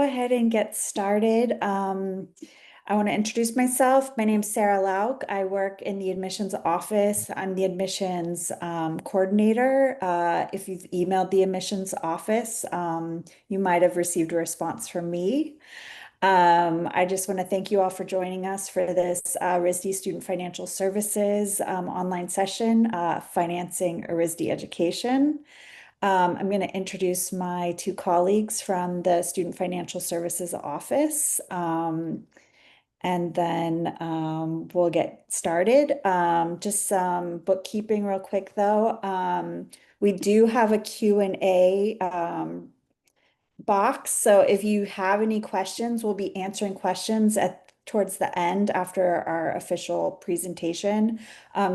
ahead and get started. I want to introduce myself. My name is Sarah Lauk. I work in the admissions office. I'm the admissions coordinator. If you've emailed the admissions office, you might have received a response from me. I just want to thank you all for joining us for this RISD Student Financial Services online session, Financing a RISD Education. I'm going to introduce my two colleagues from the Student Financial Services Office, and then we'll get started. Just some bookkeeping real quick, though. We do have a Q&A box, so if you have any questions, we'll be answering questions towards the end after our official presentation.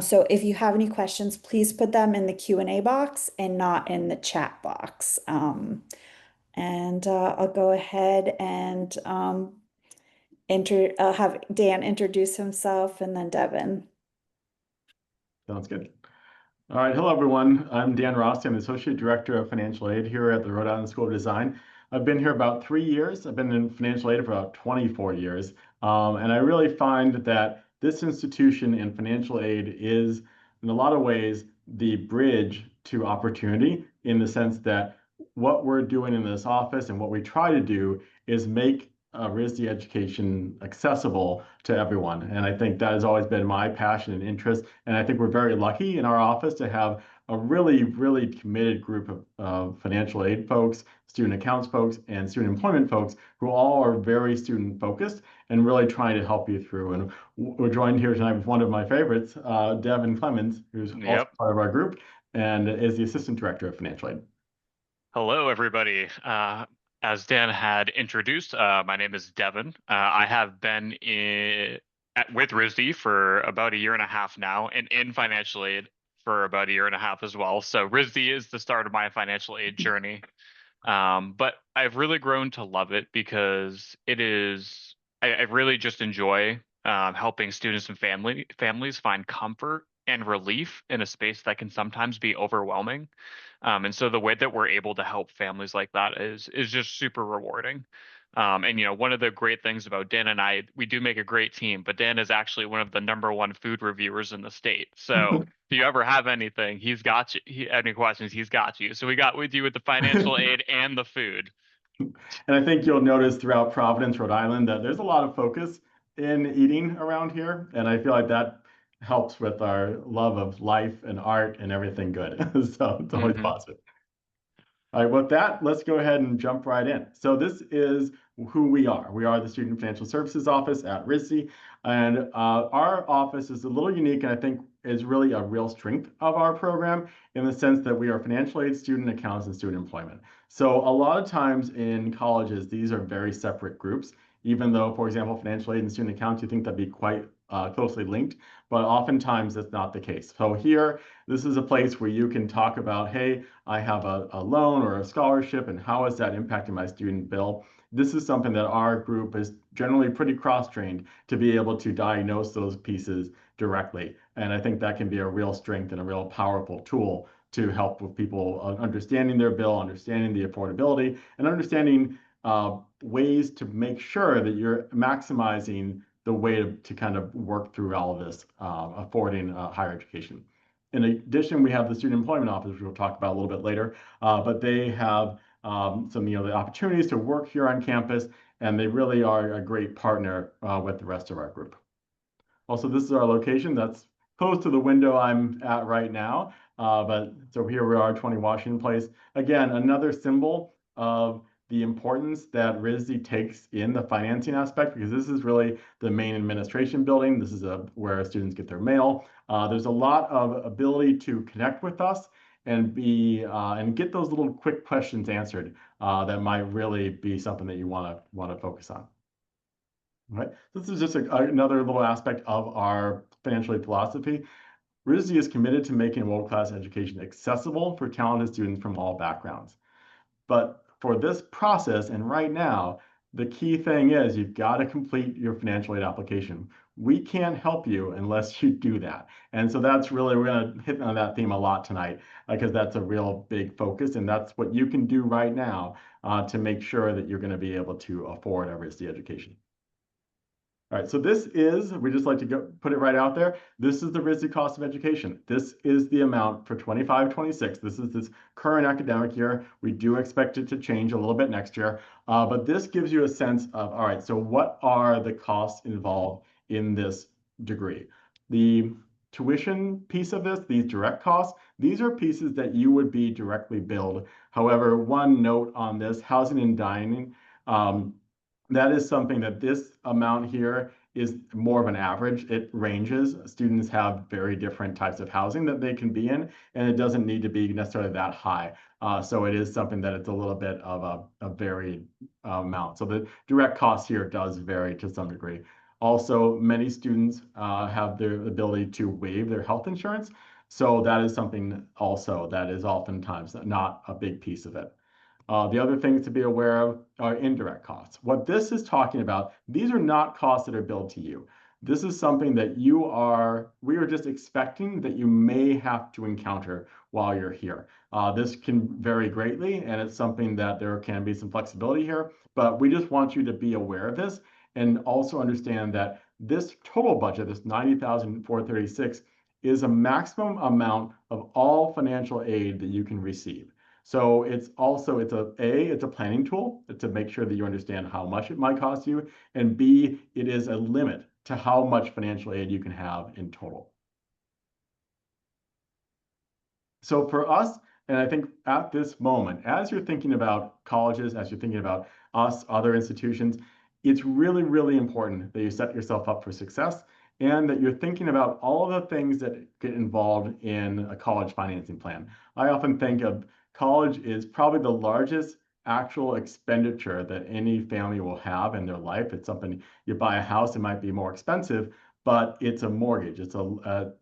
So if you have any questions, please put them in the Q&A box and not in the chat box. And I'll go ahead and I'll have Dan introduce himself and then Devin. Sounds good. All right, hello everyone. I'm Dan Rossi. I'm the Associate Director of Financial Aid here at the Rhode Island School of Design. I've been here about 3 years. I've been in financial aid for about 24 years. And I really find that this institution in financial aid is, in a lot of ways, the bridge to opportunity, in the sense that what we're doing in this office and what we try to do is make RISD education accessible to everyone. And I think that has always been my passion and interest. And I think we're very lucky in our office to have a really, really committed group of financial aid folks, student accounts folks, and student employment folks who all are very student focused and really trying to help you through. And we're joined here tonight with one of my favorites, Devin Clemens, who's also part of our group and is the Assistant Director of Financial Aid. Hello, everybody. As Dan had introduced, my name is Devin. I have been with RISD for about 1.5 years now, and in financial aid for about 1.5 years as well. So RISD is the start of my financial aid journey. But I've really grown to love it because I really just enjoy helping students and families find comfort and relief in a space that can sometimes be overwhelming. And so the way that we're able to help families like that is just super rewarding. And one of the great things about Dan and I, we do make a great team, but Dan is actually one of the #1 food reviewers in the state. So if you ever have anything, he's got you. Any questions, he's got you. So we got with you with the financial aid and the food. And I think you'll notice throughout Providence, Rhode Island, that there's a lot of focus in eating around here. And I feel like that helps with our love of life and art and everything good. So it's always positive. All right, with that, let's go ahead and jump right in. So this is who we are. We are the Student Financial Services Office at RISD. And our office is a little unique, and I think is really a real strength of our program, in the sense that we are financial aid, student accounts, and student employment. So a lot of times in colleges, these are very separate groups, even though, for example, financial aid and student accounts, you think that'd be quite closely linked, but oftentimes that's not the case. So here, this is a place where you can talk about, hey, I have a loan or a scholarship, and how is that impacting my student bill? This is something that our group is generally pretty cross-trained to be able to diagnose those pieces directly. And I think that can be a real strength and a real powerful tool to help with people understanding their bill, understanding the affordability, and understanding ways to make sure that you're maximizing the way to kind of work through all of this, affording higher education. In addition, we have the Student Employment Office, which we'll talk about a little bit later, but they have some the opportunities to work here on campus, and they really are a great partner with the rest of our group. Also, this is our location. That's close to the window I'm at right now, but so here we are, 20 Washington Place. Again, another symbol of the importance that RISD takes in the financing aspect, because this is really the main administration building. This is where students get their mail. There's a lot of ability to connect with us and get those little quick questions answered that might really be something that you want to focus on. All right. This is just another little aspect of our financial aid philosophy. RISD is committed to making world-class education accessible for talented students from all backgrounds. But for this process, and right now, the key thing is you've got to complete your financial aid application. we can't help you unless you do that. And so that's really, we're going to hit on that theme a lot tonight because that's a real big focus. And that's what you can do right now to make sure that you're going to be able to afford a RISD education. All right, so this is, we just like to put it right out there. This is the RISD cost of education. This is the amount for 25-26. This is this current academic year. We do expect it to change a little bit next year, but this gives you a sense of, all right, so what are the costs involved in this degree? The tuition piece of this, these direct costs, these are pieces that you would be directly billed. However, one note on this, housing and dining, that is something that this amount here is more of an average. It ranges. Students have very different types of housing that they can be in, and it doesn't need to be necessarily that high. So it is something that it's a little bit of a varied amount. So the direct cost here does vary to some degree. Also, many students have the ability to waive their health insurance. So that is something also that is oftentimes not a big piece of it. The other things to be aware of are indirect costs. What this is talking about, these are not costs that are billed to you. This is something that we are just expecting that you may have to encounter while you're here. This can vary greatly, and it's something that there can be some flexibility here, but we just want you to be aware of this and also understand that this total budget, this $90,436, is a maximum amount of all financial aid that you can receive. So it's a planning tool to make sure that you understand how much it might cost you, and B, it is a limit to how much financial aid you can have in total. So for us, and I think at this moment, as you're thinking about colleges, as you're thinking about us, other institutions, it's really, really important that you set yourself up for success and that you're thinking about all of the things that get involved in a college financing plan. I often think of college is probably the largest actual expenditure that any family will have in their life. It's something, you buy a house, it might be more expensive, but it's a mortgage. It's a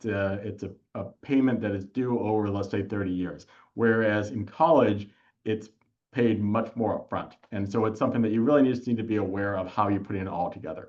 payment that is due over, let's say, 30 years. Whereas in college, it's paid much more upfront. And so it's something that you really need to be aware of how you put it all together.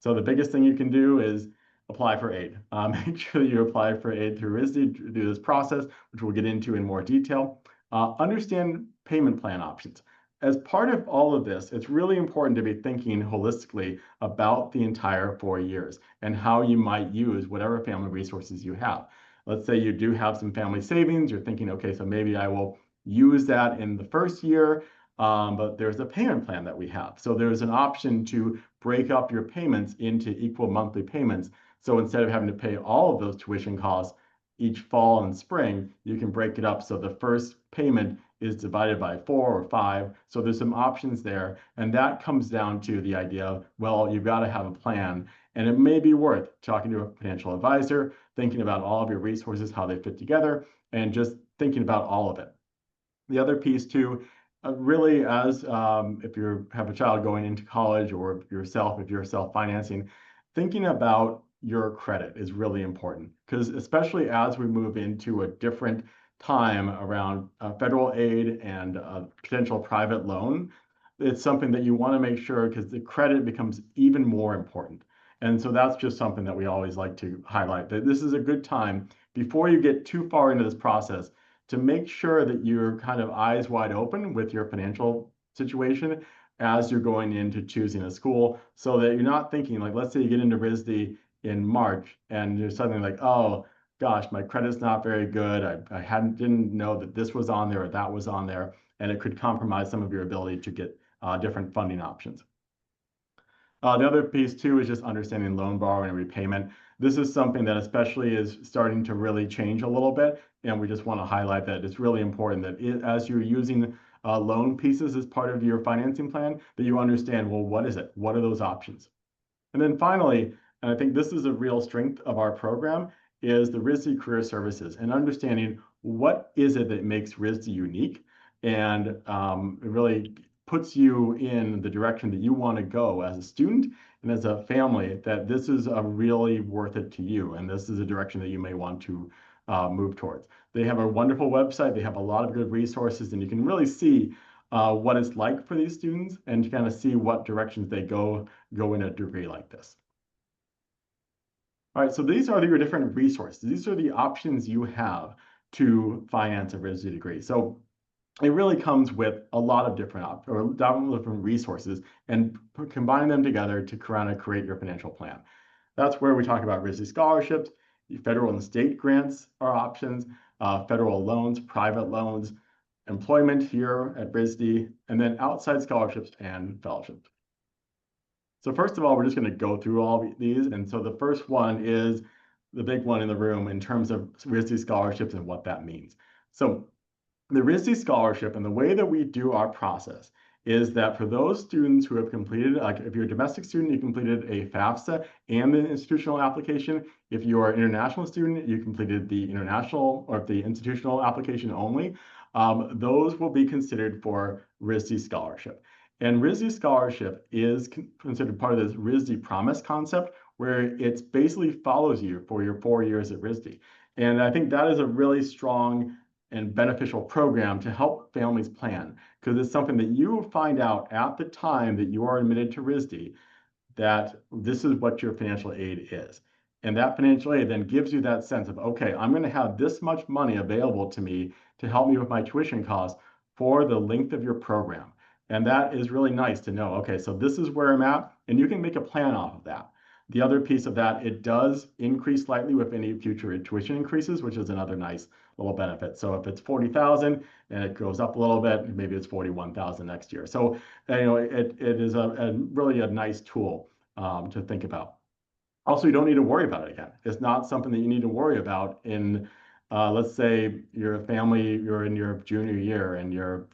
So the biggest thing you can do is apply for aid. Make sure that you apply for aid through RISD, through this process, which we'll get into in more detail. Understand payment plan options. As part of all of this, it's really important to be thinking holistically about the entire 4 years and how you might use whatever family resources you have. Let's say you do have some family savings. You're thinking, okay, so maybe I will use that in the first year, but there's a payment plan that we have. So there's an option to break up your payments into equal monthly payments. So instead of having to pay all of those tuition costs each fall and spring, you can break it up so the first payment is divided by 4 or 5. So there's some options there. And that comes down to the idea of, well, you've got to have a plan. And it may be worth talking to a financial advisor, thinking about all of your resources, how they fit together, and just thinking about all of it. The other piece too, really as if you have a child going into college or yourself, if you're self-financing, thinking about your credit is really important because especially as we move into a different time around federal aid and potential private loan, it's something that you want to make sure because the credit becomes even more important. And so that's just something that we always like to highlight, that this is a good time before you get too far into this process to make sure that you're kind of eyes wide open with your financial situation as you're going into choosing a school so that you're not thinking like, let's say you get into RISD in March and you're suddenly like, oh gosh, my credit's not very good. I didn't know that this was on there or that was on there, and it could compromise some of your ability to get different funding options. The other piece too is just understanding loan borrowing and repayment. This is something that especially is starting to really change a little bit, and we just want to highlight that it's really important that as you're using loan pieces as part of your financing plan, that you understand, well, what is it? What are those options? And then finally, and I think this is a real strength of our program, is the RISD Career Services and understanding what is it that makes RISD unique and it really puts you in the direction that you want to go as a student and as a family, that this is a really worth it to you. And this is a direction that you may want to move towards. They have a wonderful website. They have a lot of good resources, and you can really see what it's like for these students and kind of see what directions they go in a degree like this. All right, so these are your different resources. These are the options you have to finance a RISD degree. So it really comes with a lot of different resources and combine them together to kind of create your financial plan. That's where we talk about RISD scholarships, federal and state grants are options, federal loans, private loans, employment here at RISD, and then outside scholarships and fellowships. So first of all, we're just going to go through all these. And so the first one is the big one in the room in terms of RISD scholarships and what that means. So the RISD scholarship and the way that we do our process is that for those students who have completed, like if you're a domestic student, you completed a FAFSA and the institutional application. If you are an international student, you completed the international or the institutional application only. Those will be considered for RISD scholarship. And RISD scholarship is considered part of this RISD promise concept, where it basically follows you for your 4 years at RISD. And I think that is a really strong and beneficial program to help families plan, because it's something that you will find out at the time that you are admitted to RISD that this is what your financial aid is. And that financial aid then gives you that sense of, okay, I'm going to have this much money available to me to help me with my tuition costs for the length of your program. And that is really nice to know, okay, so this is where I'm at, and you can make a plan off of that. The other piece of that, it does increase slightly with any future tuition increases, which is another nice little benefit. So if it's 40,000 and it goes up a little bit, maybe it's 41,000 next year. So it is really a nice tool to think about. Also, you don't need to worry about it again. It's not something that you need to worry about in, let's say you're a family, you're in your junior year and you're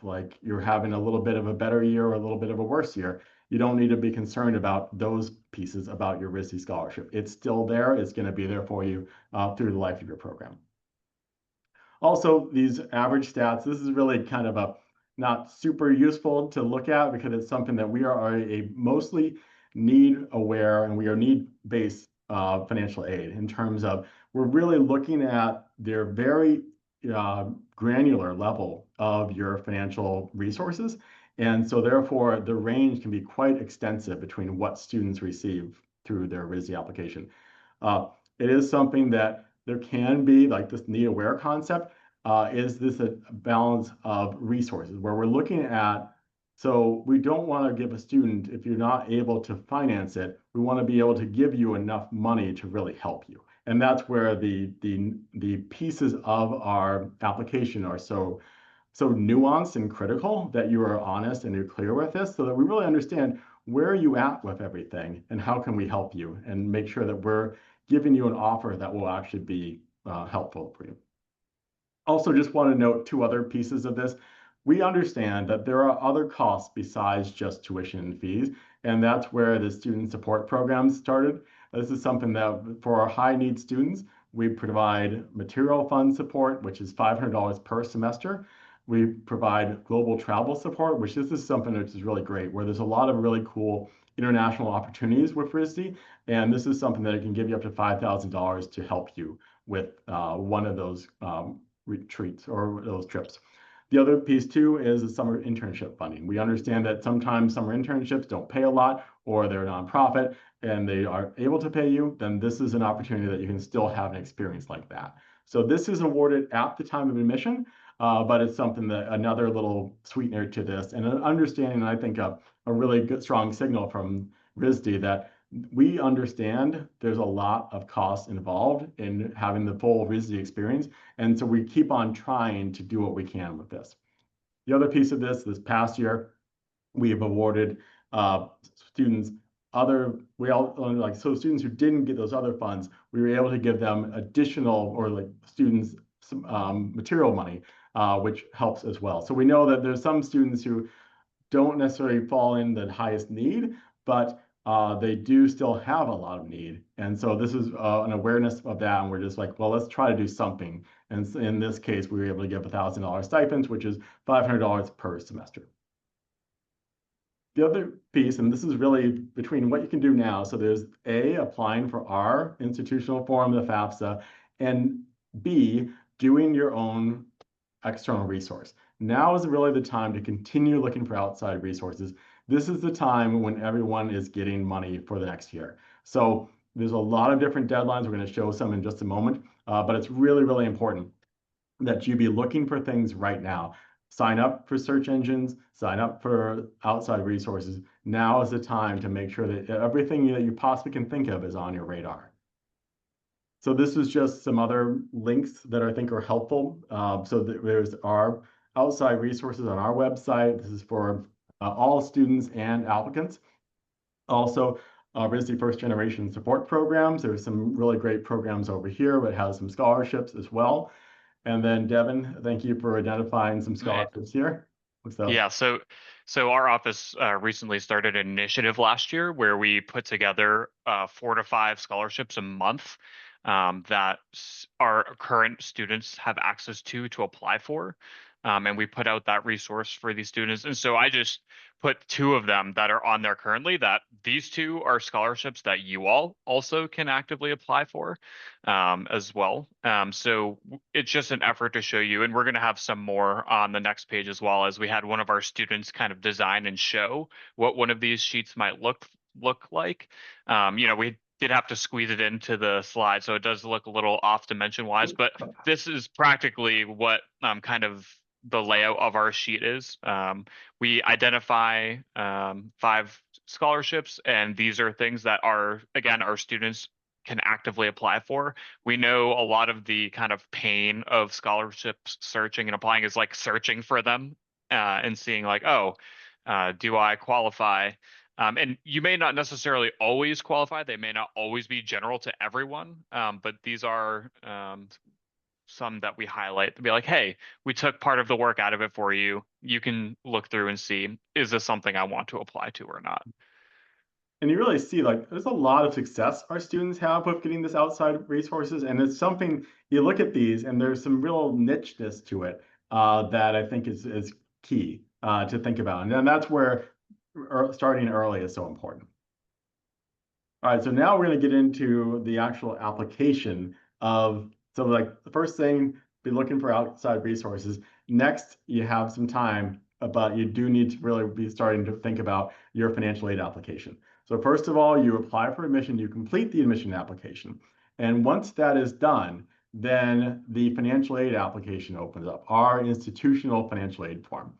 having a little bit of a better year or a little bit of a worse year. You don't need to be concerned about those pieces about your RISD scholarship. It's still there. It's going to be there for you through the life of your program. Also, these average stats, this is really kind of a not super useful to look at because it's something that we are a mostly need aware and we are need-based financial aid in terms of we're really looking at their very granular level of your financial resources. And so therefore, the range can be quite extensive between what students receive through their RISD application. It is something that there can be like this need aware concept. Is this a balance of resources where we're looking at, so we don't want to give a student, if you're not able to finance it, we want to be able to give you enough money to really help you. And that's where the pieces of our application are so nuanced and critical that you are honest and you're clear with this so that we really understand where are you at with everything and how can we help you and make sure that we're giving you an offer that will actually be helpful for you. Also, just want to note two other pieces of this. We understand that there are other costs besides just tuition and fees, and that's where the student support program started. This is something that for our high need students, we provide material fund support, which is $500 per semester. We provide global travel support, which this is something which is really great, where there's a lot of really cool international opportunities with RISD, and this is something that can give you up to $5,000 to help you with one of those retreats or those trips. The other piece too is the summer internship funding. We understand that sometimes summer internships don't pay a lot or they're a nonprofit and they are able to pay you, then this is an opportunity that you can still have an experience like that. So this is awarded at the time of admission, but it's something that another little sweetener to this and an understanding, I think a really good strong signal from RISD that we understand there's a lot of costs involved in having the full RISD experience. And so we keep on trying to do what we can with this. The other piece of this past year, we have awarded students students who didn't get those other funds, we were able to give them additional or like students material money, which helps as well. So we know that there's some students who don't necessarily fall in the highest need, but they do still have a lot of need. And so this is an awareness of that. And we're just like, well, let's try to do something. And in this case, we were able to give $1,000 stipends, which is $500 per semester. The other piece, and this is really between what you can do now. So there's A, applying for our institutional form, the FAFSA, and B, doing your own external resource. Now is really the time to continue looking for outside resources. This is the time when everyone is getting money for the next year. So There's a lot of different deadlines. We're going to show some in just a moment, but it's really, really important that you be looking for things right now. Sign up for search engines, sign up for outside resources. Now is the time to make sure that everything that you possibly can think of is on your radar. So this is just some other links that I think are helpful. There's our outside resources on our website. This is for all students and applicants. Also, RISD first generation support programs. There's some really great programs over here that has some scholarships as well. And then Devin, thank you for identifying some scholarships here. Yeah, so our office recently started an initiative last year where we put together 4 to 5 scholarships a month that our current students have access to apply for. And we put out that resource for these students. And so I just put 2 of them that are on there currently, that these 2 are scholarships that you all also can actively apply for as well. So it's just an effort to show you, and we're going to have some more on the next page as well, as we had one of our students kind of design and show what one of these sheets might look like. We did have to squeeze it into the slide, so it does look a little off dimension wise, but this is practically what kind of the layout of our sheet is. We identify 5 scholarships, and these are things that our students can actively apply for. We know a lot of the kind of pain of scholarships searching and applying is like searching for them and seeing like, oh, do I qualify? And you may not necessarily always qualify. They may not always be general to everyone, but these are some that we highlight to be like, hey, we took part of the work out of it for you. You can look through and see, is this something I want to apply to or not? And you really see like there's a lot of success our students have with getting this outside resources. And it's something you look at these and there's some real nicheness to it that I think is key to think about. And then that's where starting early is so important. All right, so now we're going to get into the actual application of, so like the first thing, be looking for outside resources. Next, you have some time, but you do need to really be starting to think about your financial aid application. So first of all, you apply for admission, you complete the admission application. And once that is done, then the financial aid application opens up, our institutional financial aid form.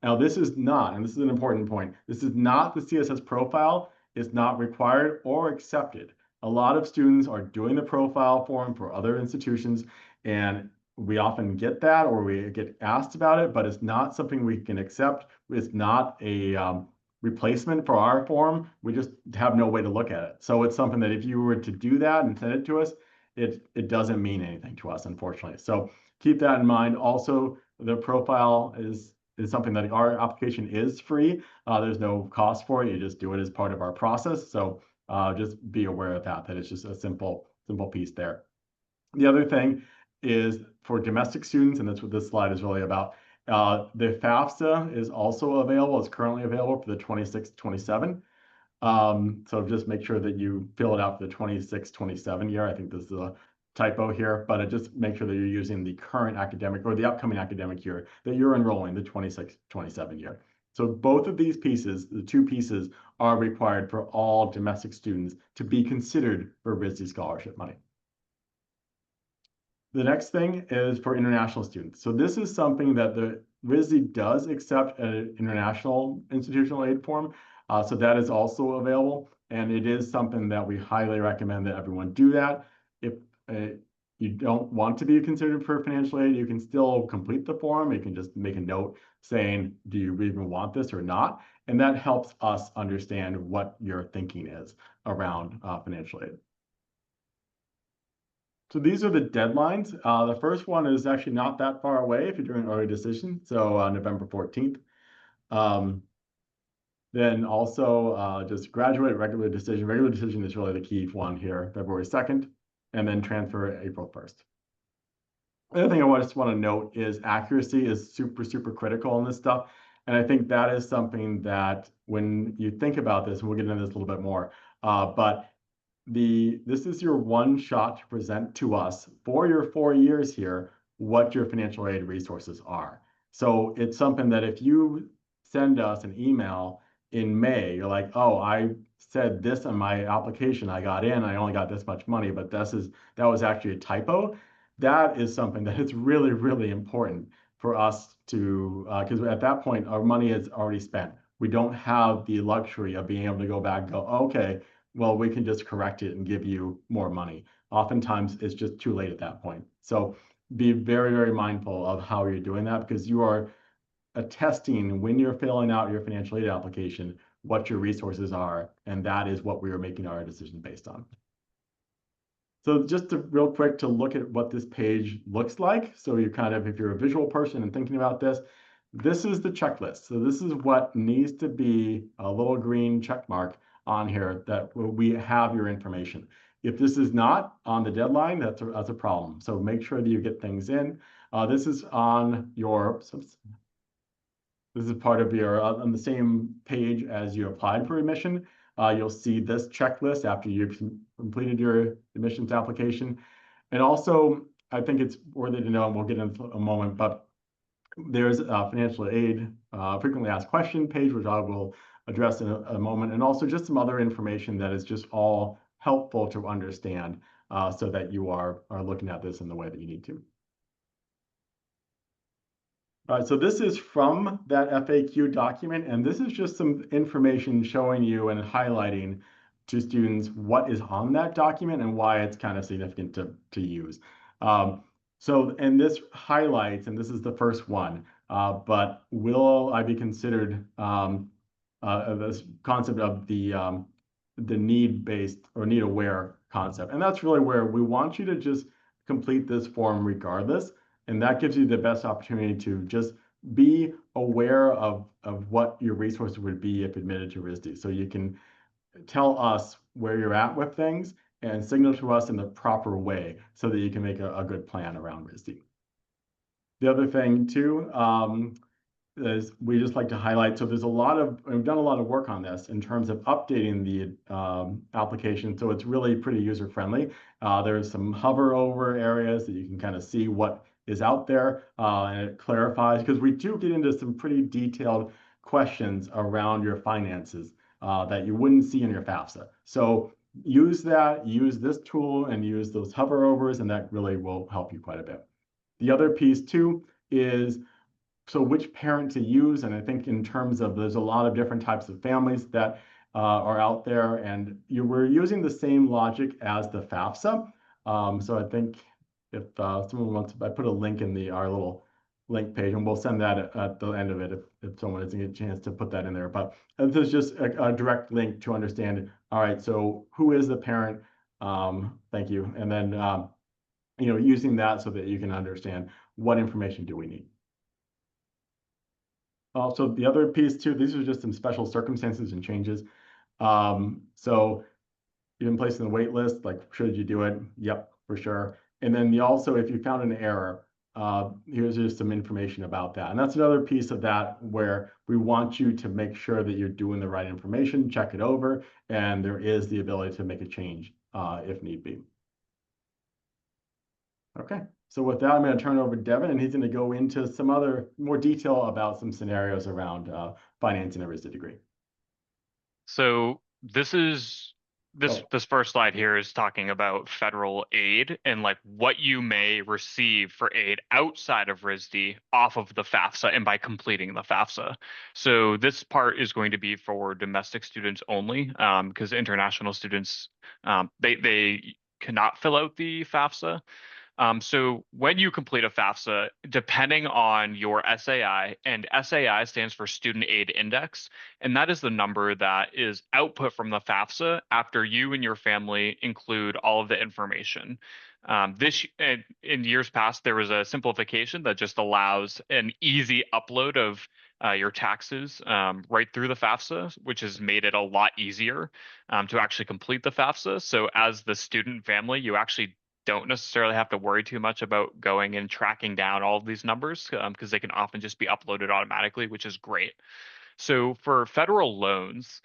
Now, this is not, and this is an important point, this is not the CSS profile. It's not required or accepted. A lot of students are doing the profile form for other institutions, and we often get that or we get asked about it, but it's not something we can accept. It's not a replacement for our form. We just have no way to look at it. So it's something that if you were to do that and send it to us, it doesn't mean anything to us, unfortunately. So keep that in mind. Also, the profile is something that our application is free. There's no cost for it. You just do it as part of our process. So just be aware of that it's just a simple piece there. The other thing is for domestic students, and that's what this slide is really about. The FAFSA is also available. It's currently available for the 26-27. So just make sure that you fill it out for the 26-27 year. I think this is a typo here, but just make sure that you're using the current academic or the upcoming academic year that you're enrolling, the 26-27 year. So both of these pieces, the 2 pieces, are required for all domestic students to be considered for RISD scholarship money. The next thing is for international students. So this is something that the RISD does accept an international institutional aid form. So that is also available. And it is something that we highly recommend that everyone do that. If you don't want to be considered for financial aid, you can still complete the form. You can just make a note saying, do you even want this or not? And that helps us understand what your thinking is around financial aid. So these are the deadlines. The first one is actually not that far away if you're doing an early decision, so November 14th. Then also just graduate regular decision. Regular decision is really the key one here, February 2nd, and then transfer April 1st. The other thing I just want to note is accuracy is super critical in this stuff. And I think that is something that when you think about this, and we'll get into this a little bit more, but this is your one shot to present to us for your 4 years here what your financial aid resources are. So it's something that if you send us an email in May, you're like, oh, I said this on my application, I got in, I only got this much money, but that was actually a typo. That is something that is really, really important for us to, because at that point, our money is already spent. We don't have the luxury of being able to go back and go, okay, well, we can just correct it and give you more money. Oftentimes, it's just too late at that point. So be very, very mindful of how you're doing that, because you are attesting when you're filling out your financial aid application what your resources are, and that is what we are making our decision based on. So just real quick to look at what this page looks like. So you kind of, if you're a visual person and thinking about this, this is the checklist. So this is what needs to be a little green check mark on here that we have your information. If this is not on the deadline, that's a problem. So make sure that you get things in. This is on your, this is part of your, on the same page as you applied for admission. You'll see this checklist after you've completed your admissions application. And also, I think it's worthy to know, and we'll get into a moment, but there's a financial aid frequently asked question page, which I will address in a moment, and also just some other information that is just all helpful to understand so that you are looking at this in the way that you need to. All right, so this is from that FAQ document, and this is just some information showing you and highlighting to students what is on that document and why it's kind of significant to use. And this highlights, and this is the first one, but will I be considered this concept of the need-based or need-aware concept? And that's really where we want you to just complete this form regardless. And that gives you the best opportunity to just be aware of what your resources would be if admitted to RISD. So you can tell us where you're at with things and signal to us in the proper way so that you can make a good plan around RISD. The other thing too, is we just like to highlight, so we've done a lot of work on this in terms of updating the application, so it's really pretty user friendly. There's some hover over areas that you can kind of see what is out there, and it clarifies, because we do get into some pretty detailed questions around your finances that you wouldn't see in your FAFSA. So use this tool and use those hover overs, and that really will help you quite a bit. The other piece too is, so which parent to use, and I think in terms of, there's a lot of different types of families that are out there, and we're using the same logic as the FAFSA. So I think if someone wants, I put a link in our little link page, and we'll send that at the end of it if someone doesn't get a chance to put that in there. But this is just a direct link to understand, all right, so who is the parent? Thank you. And then, using that so that you can understand what information do we need. Also, the other piece too, these are just some special circumstances and changes. So you've been placed in the wait list, like, should you do it? Yep, for sure. And then also, if you found an error, here's just some information about that. And that's another piece of that where we want you to make sure that you're doing the right information, check it over, and there is the ability to make a change if need be. Okay. So with that, I'm going to turn it over to Devin, and he's going to go into some more detail about some scenarios around financing a RISD degree. So this first slide here is talking about federal aid and like what you may receive for aid outside of RISD off of the FAFSA and by completing the FAFSA. So this part is going to be for domestic students only, because international students, they cannot fill out the FAFSA. So when you complete a FAFSA, depending on your SAI, and SAI stands for Student Aid Index, and that is the number that is output from the FAFSA after you and your family include all of the information. In years past, there was a simplification that just allows an easy upload of your taxes right through the FAFSA, which has made it a lot easier to actually complete the FAFSA. So as the student family, you actually don't necessarily have to worry too much about going and tracking down all of these numbers because they can often just be uploaded automatically, which is great. So for federal loans,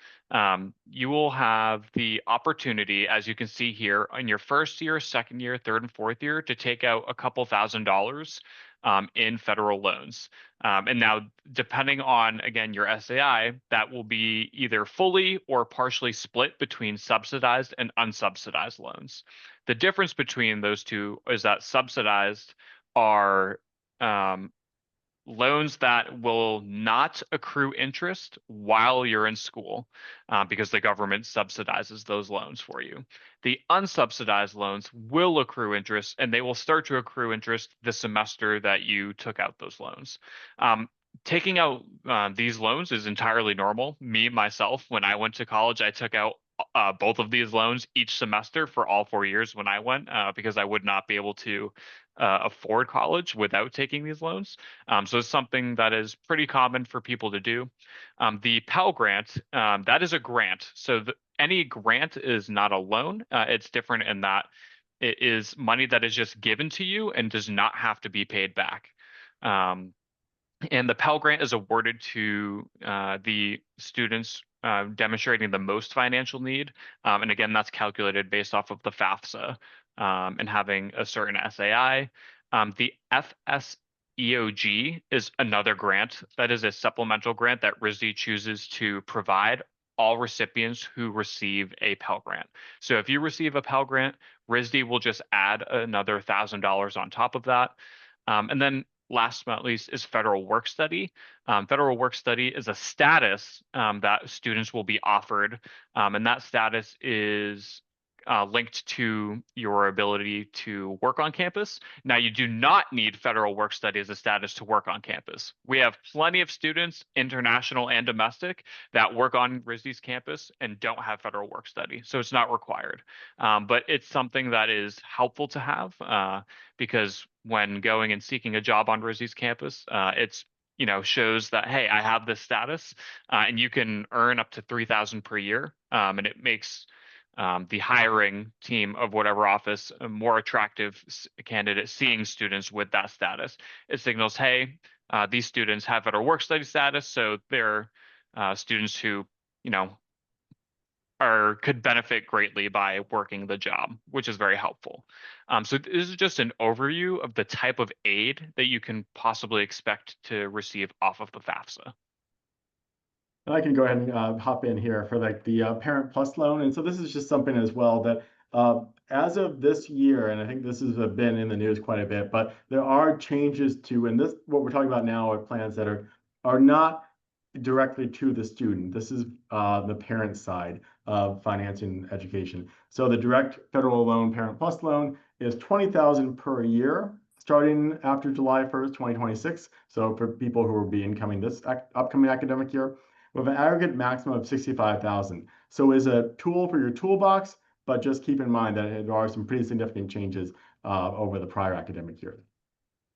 you will have the opportunity, as you can see here, in your first year, second year, third and fourth year, to take out a couple $1,000 in federal loans. And now, depending on, again, your SAI, that will be either fully or partially split between subsidized and unsubsidized loans. The difference between those two is that subsidized are loans that will not accrue interest while you're in school because the government subsidizes those loans for you. The unsubsidized loans will accrue interest, and they will start to accrue interest the semester that you took out those loans. Taking out these loans is entirely normal. Me, myself, when I went to college, I took out both of these loans each semester for all 4 years when I went because I would not be able to afford college without taking these loans. So it's something that is pretty common for people to do. The Pell Grant, that is a grant. So any grant is not a loan. It's different in that it is money that is just given to you and does not have to be paid back. And the Pell Grant is awarded to the students demonstrating the most financial need. And again, that's calculated based off of the FAFSA and having a certain SAI. The FSEOG is another grant. That is a supplemental grant that RISD chooses to provide all recipients who receive a Pell Grant. So if you receive a Pell Grant, RISD will just add another $1,000 on top of that. And then last but not least is federal work study. Federal work study is a status that students will be offered, and that status is linked to your ability to work on campus. Now, you do not need federal work study as a status to work on campus. We have plenty of students, international and domestic, that work on RISD's campus and don't have federal work study, so it's not required. But it's something that is helpful to have because when going and seeking a job on RISD's campus, it's shows that, hey, I have this status, and you can earn up to $3,000 per year, and it makes the hiring team of whatever office a more attractive candidate seeing students with that status. It signals, hey, these students have federal work study status, so they're students who could benefit greatly by working the job, which is very helpful. So this is just an overview of the type of aid that you can possibly expect to receive off of the FAFSA. I can go ahead and hop in here for the Parent Plus loan. And so this is just something as well that as of this year, and I think this has been in the news quite a bit, but there are changes to, and this, what we're talking about now are plans that are not directly to the student. This is the parent side of financing education. So the direct federal loan, Parent Plus loan, is $20,000 per year, starting after July 1st, 2026. So for people who will be incoming this upcoming academic year, with an aggregate maximum of $65,000. So is a tool for your toolbox, but just keep in mind that there are some pretty significant changes over the prior academic year.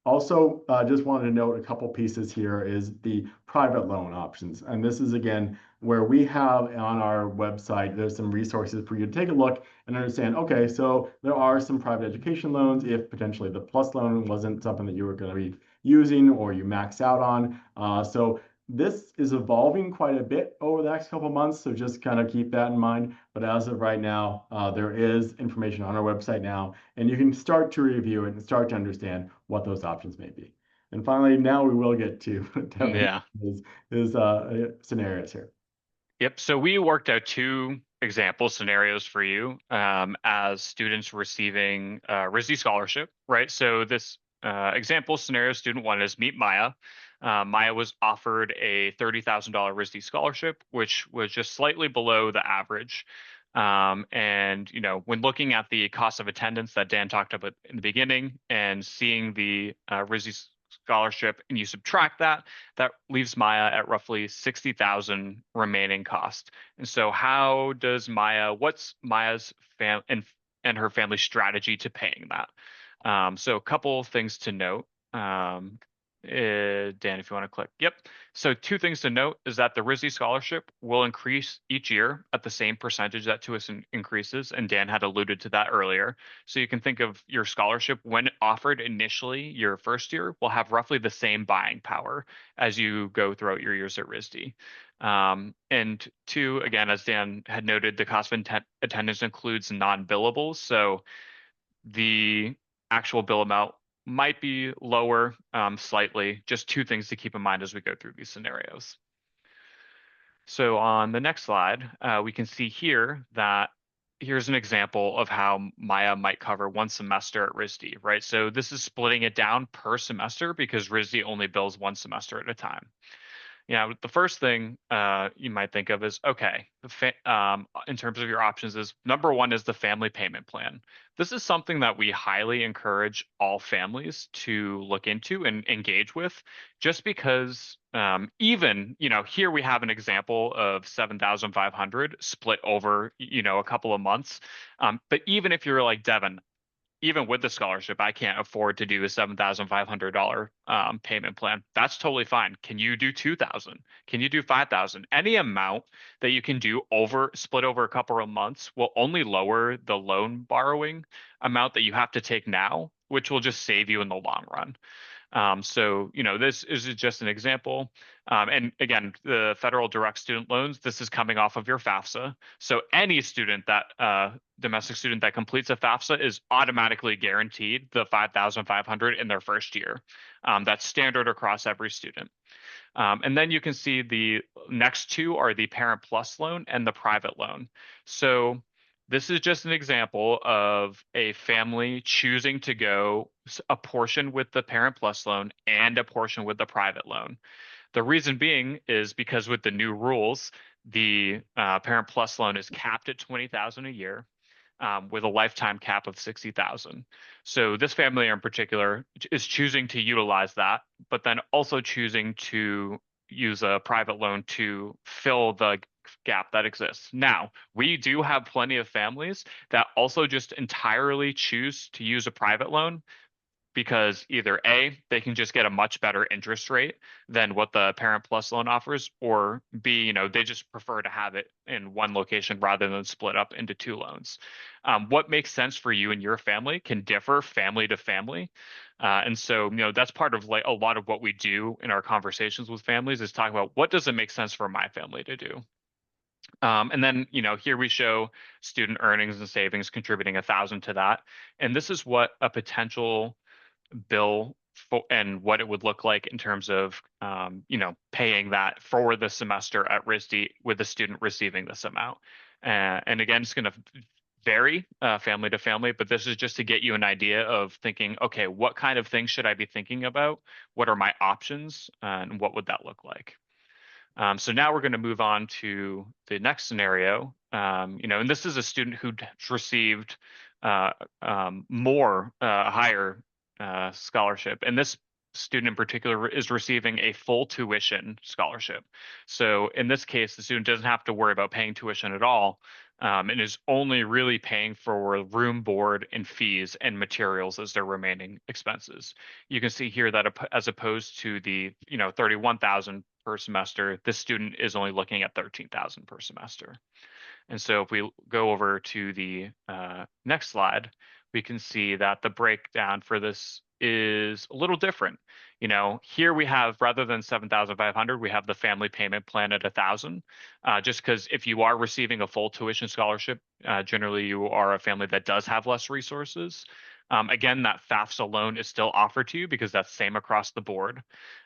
Also, just wanted to note a couple pieces here is the private loan options. And this is, again, where we have on our website, there's some resources for you to take a look and understand, okay, so there are some private education loans if potentially the plus loan wasn't something that you were going to be using or you max out on. So this is evolving quite a bit over the next couple of months, so just kind of keep that in mind. But as of right now, there is information on our website now, and you can start to review it and start to understand what those options may be. And finally, now we will get to his scenarios here. Yep. So we worked out 2 example scenarios for you as students receiving RISD scholarship, right? So this example scenario, student 1 is Meet Maya. Maya was offered a $30,000 RISD scholarship, which was just slightly below the average. And when looking at the cost of attendance that Dan talked about in the beginning and seeing the RISD scholarship and you subtract that leaves Maya at roughly $60,000 remaining cost. And so what's Maya's and her family's strategy to paying that? So a couple of things to note. Dan, if you want to click. Yep. So 2 things to note is that the RISD scholarship will increase each year at the same percentage that tuition increases, and Dan had alluded to that earlier. So you can think of your scholarship when offered initially your first year will have roughly the same buying power as you go throughout your years at RISD. And 2, again, as Dan had noted, the cost of attendance includes non-billables. So the actual bill amount might be lower slightly. Just two things to keep in mind as we go through these scenarios. So on the next slide, we can see here that here's an example of how Maya might cover one semester at RISD, right? So this is splitting it down per semester because RISD only bills one semester at a time. Yeah, the first thing you might think of is, okay, in terms of your options is number one is the family payment plan. This is something that we highly encourage all families to look into and engage with, just because even, here we have an example of 7,500 split over, a couple of months. But even if you're like Devin, even with the scholarship, I can't afford to do a $7,500 payment plan. That's totally fine. Can you do 2,000? Can you do 5,000? Any amount that you can do split over a couple of months will only lower the loan borrowing amount that you have to take now, which will just save you in the long run. So, this is just an example. And again, the federal direct student loans, this is coming off of your FAFSA. So any student domestic student that completes a FAFSA is automatically guaranteed the 5,500 in their first year. That's standard across every student. And then you can see the next two are the Parent Plus loan and the private loan. So this is just an example of a family choosing to go a portion with the Parent Plus loan and a portion with the private loan. The reason being is because with the new rules, the Parent Plus loan is capped at $20,000 a year. With a lifetime cap of $60,000. So this family in particular is choosing to utilize that, but then also choosing to use a private loan to fill the gap that exists. Now, we do have plenty of families that also just entirely choose to use a private loan because either A, they can just get a much better interest rate than what the Parent Plus loan offers, or B, they just prefer to have it in one location rather than split up into two loans. What makes sense for you and your family can differ family to family. And so, that's part of like a lot of what we do in our conversations with families is talk about what does it make sense for my family to do. And then, here we show student earnings and savings contributing 1,000 to that. And this is what a potential bill and what it would look like in terms of paying that for the semester at RISD with the student receiving this amount. And again, it's going to vary family to family, but this is just to get you an idea of thinking, okay, what kind of things should I be thinking about? What are my options? And what would that look like? So now we're going to move on to the next scenario. And this is a student who received higher scholarship. And this student in particular is receiving a full tuition scholarship. So in this case, the student doesn't have to worry about paying tuition at all, and is only really paying for room, board, and fees and materials as their remaining expenses. You can see here that as opposed to the 31,000 per semester, this student is only looking at 13,000 per semester. And so if we go over to the next slide, we can see that the breakdown for this is a little different. Here we have, rather than 7,500, we have the family payment plan at 1,000. Just because if you are receiving a full tuition scholarship, generally you are a family that does have less resources. Again, that FAFSA loan is still offered to you because that's same across the board.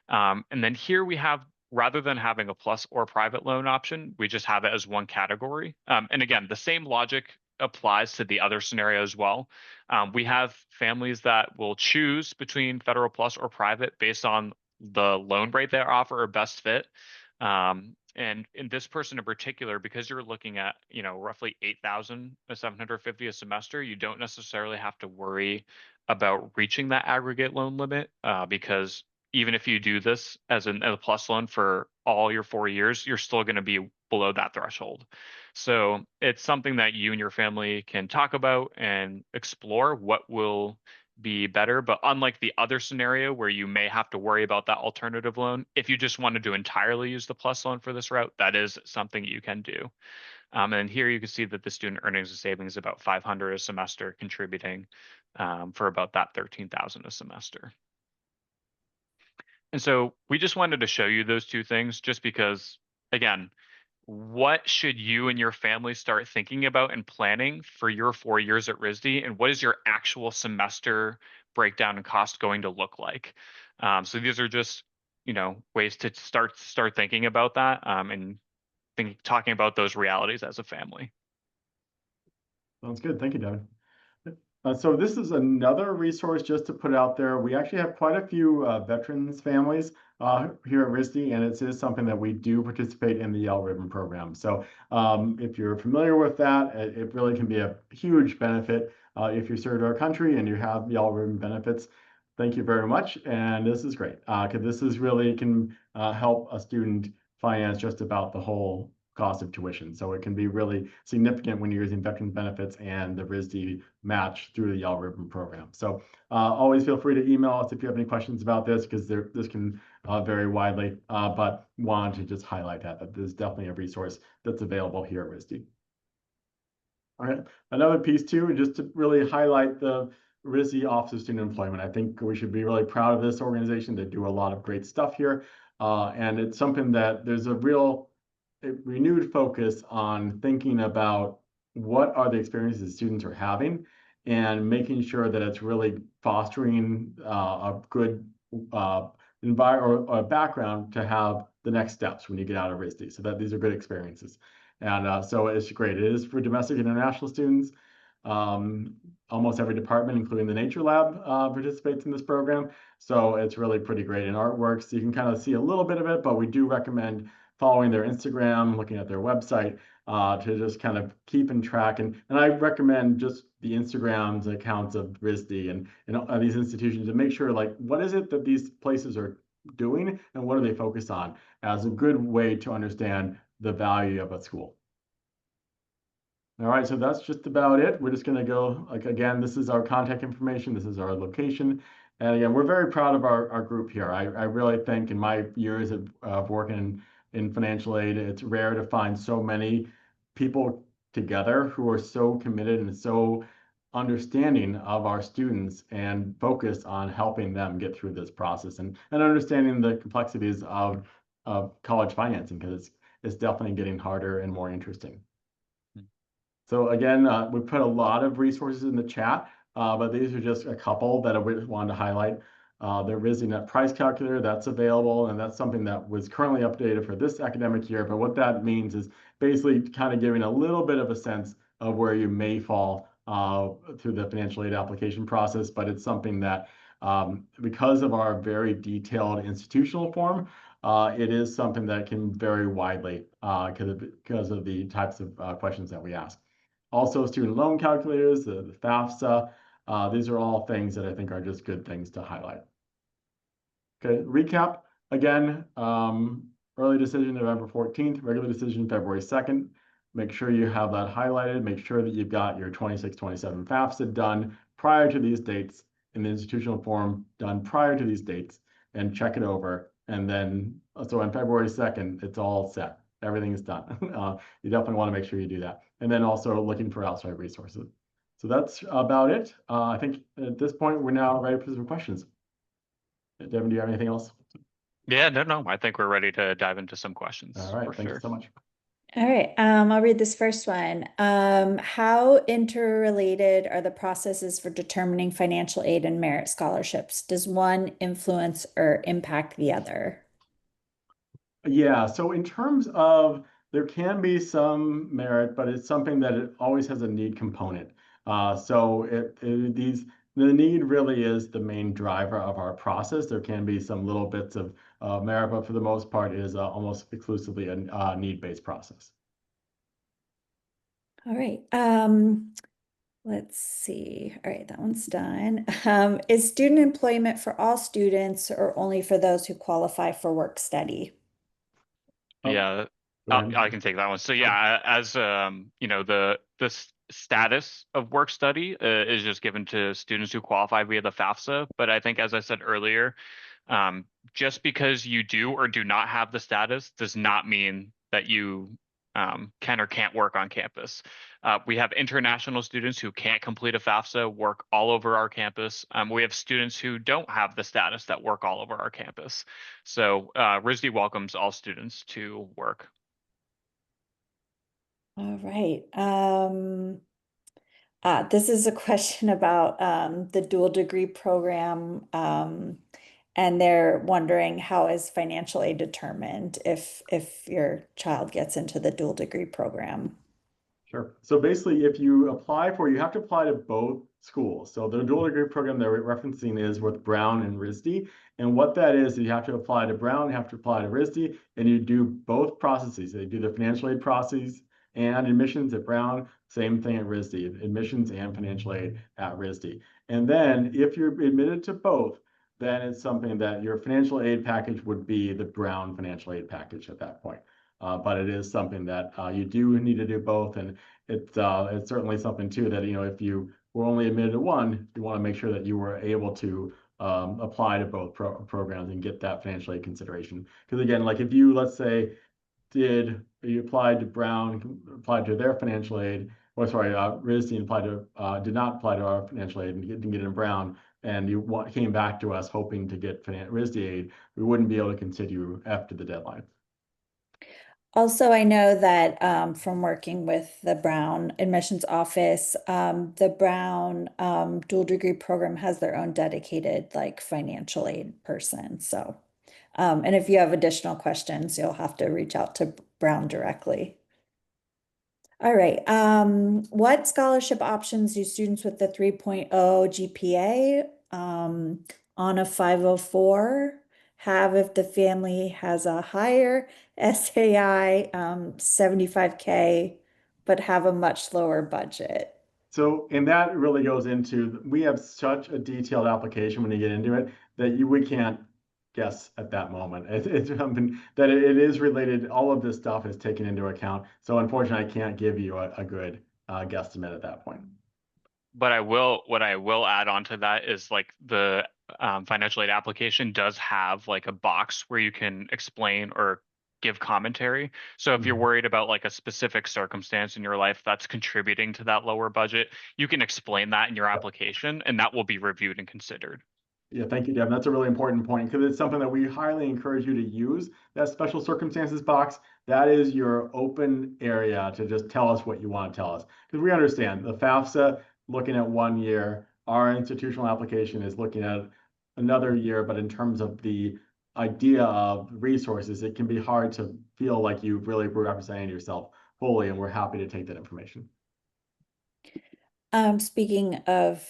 And then here we have, rather than having a plus or private loan option, we just have it as one category. And again, the same logic applies to the other scenario as well. We have families that will choose between federal plus or private based on the loan rate they offer or best fit. And in this person in particular, because you're looking at roughly 8,750 a semester, you don't necessarily have to worry about reaching that aggregate loan limit because even if you do this as a plus loan for all your 4 years, you're still going to be below that threshold. So it's something that you and your family can talk about and explore what will be better. But unlike the other scenario where you may have to worry about that alternative loan, if you just wanted to entirely use the plus loan for this route, that is something you can do. And here you can see that the student earnings and savings is about 500 a semester, contributing for about that 13,000 a semester. And so we just wanted to show you those two things just because, again, what should you and your family start thinking about and planning for your 4 years at RISD, and what is your actual semester breakdown and cost going to look like? So these are just, ways to start thinking about that, and talking about those realities as a family. Sounds good. Thank you, Devin. So this is another resource just to put out there. We actually have quite a few veterans families here at RISD, and it is something that we do participate in the Yellow Ribbon program. So if you're familiar with that, it really can be a huge benefit if you served our country and you have Yellow Ribbon benefits. Thank you very much, and this is great because this is really can help a student finance just about the whole cost of tuition. So it can be really significant when you're using veterans benefits and the RISD match through the Yellow Ribbon program. So always feel free to email us if you have any questions about this, because this can vary widely, but wanted to just highlight that there's definitely a resource that's available here at RISD. All right, another piece too, just to really highlight the RISD Office of Student Employment. I think we should be really proud of this organization. They do a lot of great stuff here. And it's something that there's a renewed focus on thinking about what are the experiences students are having and making sure that it's really fostering a good environment or a background to have the next steps when you get out of RISD, so that these are good experiences. And so it's great. It is for domestic and international students. Almost every department, including the Nature Lab, participates in this program. So it's really pretty great. In artworks, you can kind of see a little bit of it, but we do recommend following their Instagram, looking at their website to just kind of keep in track. And I recommend just the Instagrams accounts of RISD and these institutions to make sure, like, what is it that these places are doing and what are they focused on, as a good way to understand the value of a school. All right, so that's just about it. We're just going to go, like, again, this is our contact information. This is our location. And again, we're very proud of our group here. I really think in my years of working in financial aid, it's rare to find so many people together who are so committed and so understanding of our students and focused on helping them get through this process and understanding the complexities of college financing, because it's definitely getting harder and more interesting. So again, we put a lot of resources in the chat, but these are just a couple that I wanted to highlight. The RISD Net Price Calculator, that's available, and that's something that was currently updated for this academic year. But what that means is basically kind of giving a little bit of a sense of where you may fall through the financial aid application process. But it's something that, because of our very detailed institutional form, it is something that can vary widely because of the types of questions that we ask. Also, student loan calculators, the FAFSA, these are all things that I think are just good things to highlight. Okay, recap again, early decision November 14th, regular decision February 2nd. Make sure you have that highlighted. Make sure that you've got your 26-27 FAFSA done prior to these dates, in the institutional form done prior to these dates, and check it over. And then, so on February 2nd, it's all set. Everything is done. You definitely want to make sure you do that. And then also looking for outside resources. So that's about it. I think at this point, we're now ready for some questions. Devin, do you have anything else? Yeah, no, I think we're ready to dive into some questions. All right, thank you so much. All right, I'll read this first one. How interrelated are the processes for determining financial aid and merit scholarships? Does one influence or impact the other? Yeah, so in terms of, there can be some merit, but it's something that it always has a need component. So the need really is the main driver of our process. There can be some little bits of merit, but for the most part, it is almost exclusively a need-based process. All right. Let's see. All right, that one's done. Is student employment for all students or only for those who qualify for work study? Yeah, I can take that one. So yeah, as the status of work study is just given to students who qualify via the FAFSA. But I think, as I said earlier, just because you do or do not have the status does not mean that you can or can't work on campus. We have international students who can't complete a FAFSA work all over our campus. We have students who don't have the status that work all over our campus. So RISD welcomes all students to work. All right. This is a question about the dual degree program, and they're wondering how is financial aid determined if your child gets into the dual degree program. Sure. So basically, if you apply for, you have to apply to both schools. So the dual degree program they're referencing is with Brown and RISD. And what that is you have to apply to Brown, you have to apply to RISD, and you do both processes. They do the financial aid process and admissions at Brown, same thing at RISD, admissions and financial aid at RISD. And then if you're admitted to both, then it's something that your financial aid package would be the Brown financial aid package at that point. But it is something that you do need to do both, and it's certainly something too that if you were only admitted to one, you want to make sure that you were able to apply to both programs and get that financial aid consideration. Because again, like if you let's say you applied to Brown, applied to their financial aid, or sorry, RISD applied to did not apply to our financial aid and didn't get it in Brown, and you came back to us hoping to get RISD aid, we wouldn't be able to consider you after the deadline. Also, I know that from working with the Brown admissions office, the Brown dual degree program has their own dedicated like financial aid person. So, and if you have additional questions, you'll have to reach out to Brown directly. All right. What scholarship options do students with the 3.0 GPA on a 504 have if the family has a higher SAI 75K, but have a much lower budget? So, and that really goes into, we have such a detailed application when you get into it that we can't guess at that moment. It's something that it is related, all of this stuff is taken into account. So unfortunately, I can't give you a good guesstimate at that point. But what I will add on to that is like the financial aid application does have like a box where you can explain or give commentary. So if you're worried about like a specific circumstance in your life that's contributing to that lower budget, you can explain that in your application and that will be reviewed and considered. Yeah, thank you, Devin. That's a really important point because it's something that we highly encourage you to use. That special circumstances box, that is your open area to just tell us what you want to tell us. Because we understand the FAFSA looking at 1 year, our institutional application is looking at another year, but in terms of the idea of resources, it can be hard to feel like you really were representing yourself fully, and we're happy to take that information. Speaking of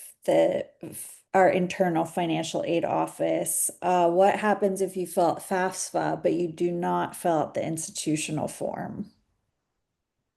our internal financial aid office, what happens if you fill out FAFSA, but you do not fill out the institutional form?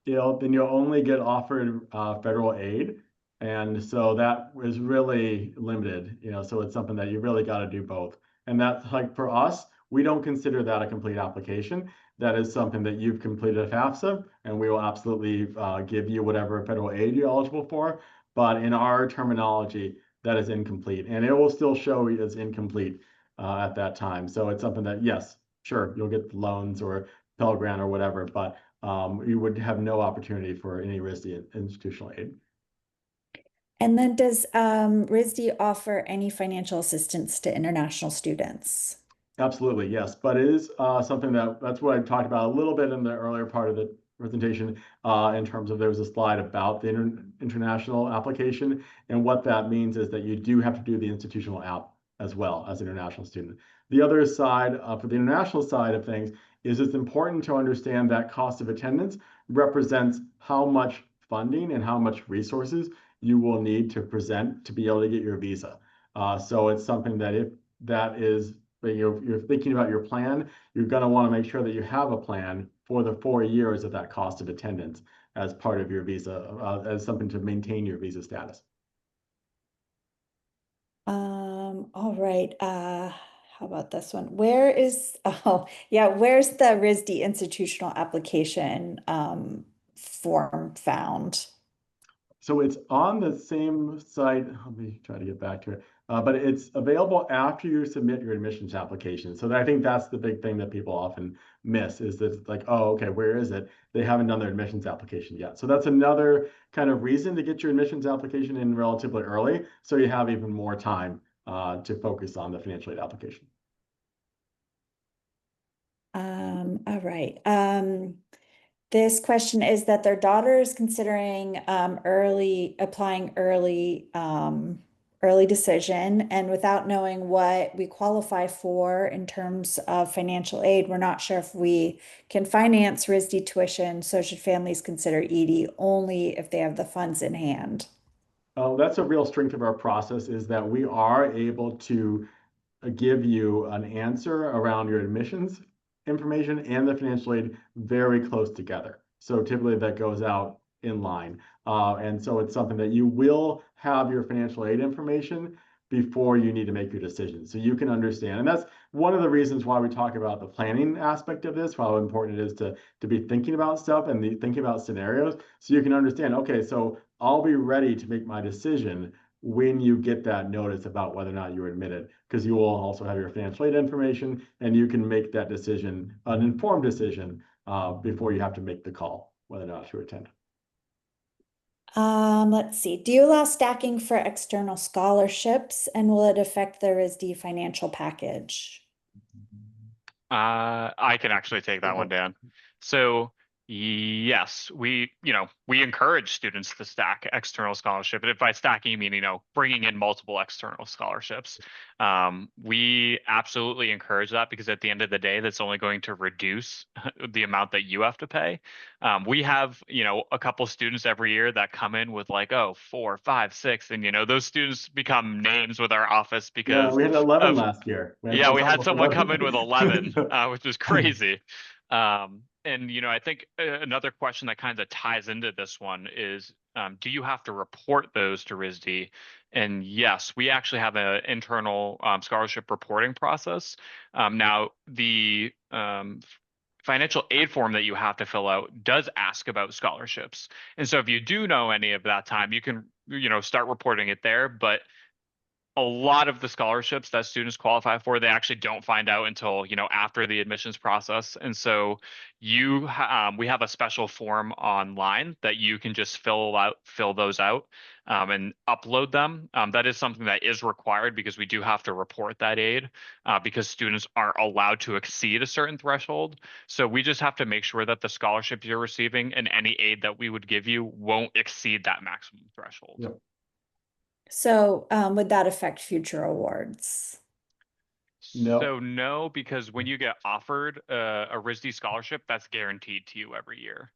Then you'll only get offered federal aid. And so that is really limited, so it's something that you really got to do both. And that's like for us, we don't consider that a complete application. That is something that you've completed a FAFSA, and we will absolutely give you whatever federal aid you're eligible for. But in our terminology, that is incomplete, and it will still show as incomplete at that time. So it's something that, yes, sure, you'll get loans or Pell Grant or whatever, but you would have no opportunity for any RISD institutional aid. And then does RISD offer any financial assistance to international students? Absolutely, yes. But it is something that's what I talked about a little bit in the earlier part of the presentation in terms of there was a slide about the international application. And what that means is that you do have to do the institutional app as well as an international student. The other side, for the international side of things, is it's important to understand that cost of attendance represents how much funding and how much resources you will need to present to be able to get your visa. So it's something that if that is you're thinking about your plan, you're going to want to make sure that you have a plan for the 4 years of that cost of attendance as part of your visa, as something to maintain your visa status. All right. How about this one? Where's the RISD institutional application form found? So it's on the same site. Let me try to get back to it. But it's available after you submit your admissions application. So I think that's the big thing that people often miss is that it's like, oh, okay, where is it? They haven't done their admissions application yet. So that's another kind of reason to get your admissions application in relatively early, so you have even more time to focus on the financial aid application. All right. This question is that their daughter is considering applying early decision, and without knowing what we qualify for in terms of financial aid, we're not sure if we can finance RISD tuition. So should families consider ED only if they have the funds in hand? That's a real strength of our process, is that we are able to give you an answer around your admissions information and the financial aid very close together. So typically that goes out in line. And so it's something that you will have your financial aid information before you need to make your decision. So you can understand. And that's one of the reasons why we talk about the planning aspect of this, how important it is to be thinking about stuff and thinking about scenarios. So you can understand, okay, so I'll be ready to make my decision when you get that notice about whether or not you're admitted, because you will also have your financial aid information and you can make that decision, an informed decision, before you have to make the call whether or not to attend. Let's see. Do you allow stacking for external scholarships, and will it affect the RISD financial package? I can actually take that one, Dan. So yes, we encourage students to stack external scholarship. And if by stacking, you mean, bringing in multiple external scholarships. We absolutely encourage that, because at the end of the day, that's only going to reduce the amount that you have to pay. We have, a couple students every year that come in with like, 4, 5, 6, and those students become names with our office because we had 11 of last year. we had someone come in with 11, which was crazy. And I think another question that kind of ties into this one is, do you have to report those to RISD? And yes, we actually have an internal scholarship reporting process. Now, the financial aid form that you have to fill out does ask about scholarships. And so if you do know any of that time, you can, start reporting it there. But a lot of the scholarships that students qualify for, they actually don't find out until, after the admissions process. And so we have a special form online that you can just fill those out, and upload them. That is something that is required, because we do have to report that aid, because students aren't allowed to exceed a certain threshold. So we just have to make sure that the scholarship you're receiving and any aid that we would give you won't exceed that maximum threshold. Yep. So, would that affect future awards? No. So no, because when you get offered a RISD scholarship, that's guaranteed to you every year.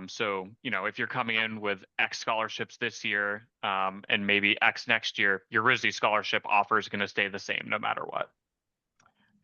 So, if you're coming in with X scholarships this year, and maybe X next year, your RISD scholarship offer is going to stay the same no matter what.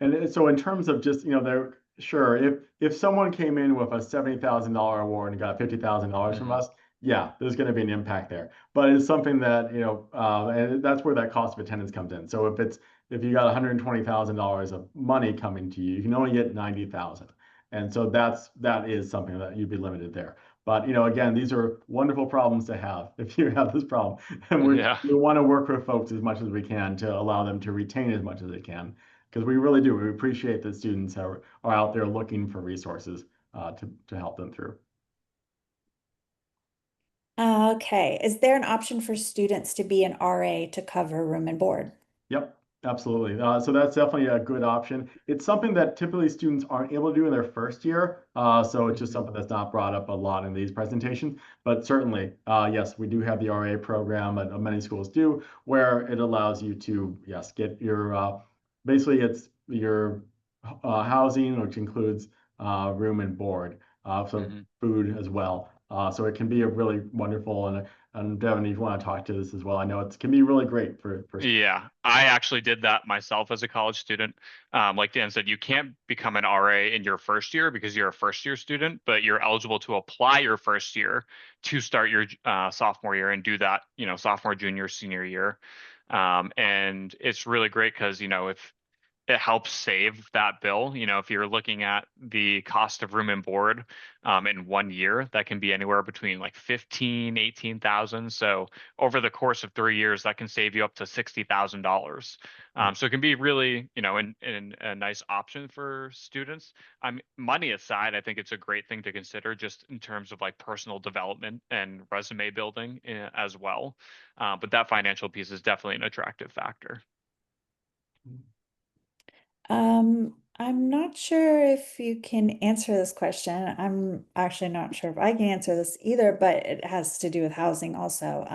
And so in terms of just, they're sure, if someone came in with a $70,000 award and got $50,000 from us, yeah, there's going to be an impact there. But it's something that, and that's where that cost of attendance comes in. So if you got $120,000 of money coming to you, you can only get 90,000. And so that is something that you'd be limited there. But again, these are wonderful problems to have if you have this problem. And we want to work with folks as much as we can to allow them to retain as much as they can, because we really do. We appreciate that students are out there looking for resources to help them through. Okay. Is there an option for students to be an RA to cover room and board? Yep, absolutely. So that's definitely a good option. It's something that typically students aren't able to do in their first year. So it's just something that's not brought up a lot in these presentations. But certainly, yes, we do have the RA program, and many schools do, where it allows you to, yes, get your, basically it's your housing, which includes room and board, so food as well. So it can be a really wonderful, and Devin, if you want to talk to this as well, I know it can be really great for Yeah, I actually did that myself as a college student. Like Dan said, you can't become an RA in your first year because you're a first year student, but you're eligible to apply your first year to start your sophomore year and do that, sophomore, junior, senior year. And it's really great because, if it helps save that bill. If you're looking at the cost of room and board in 1 year, that can be anywhere between like 15, 18,000. So over the course of 3 years, that can save you up to $60,000. So it can be really, in a nice option for students. Money aside, I think it's a great thing to consider just in terms of like personal development and resume building as well. But that financial piece is definitely an attractive factor. I'm not sure if you can answer this question. I'm actually not sure if I can answer this either, but it has to do with housing also.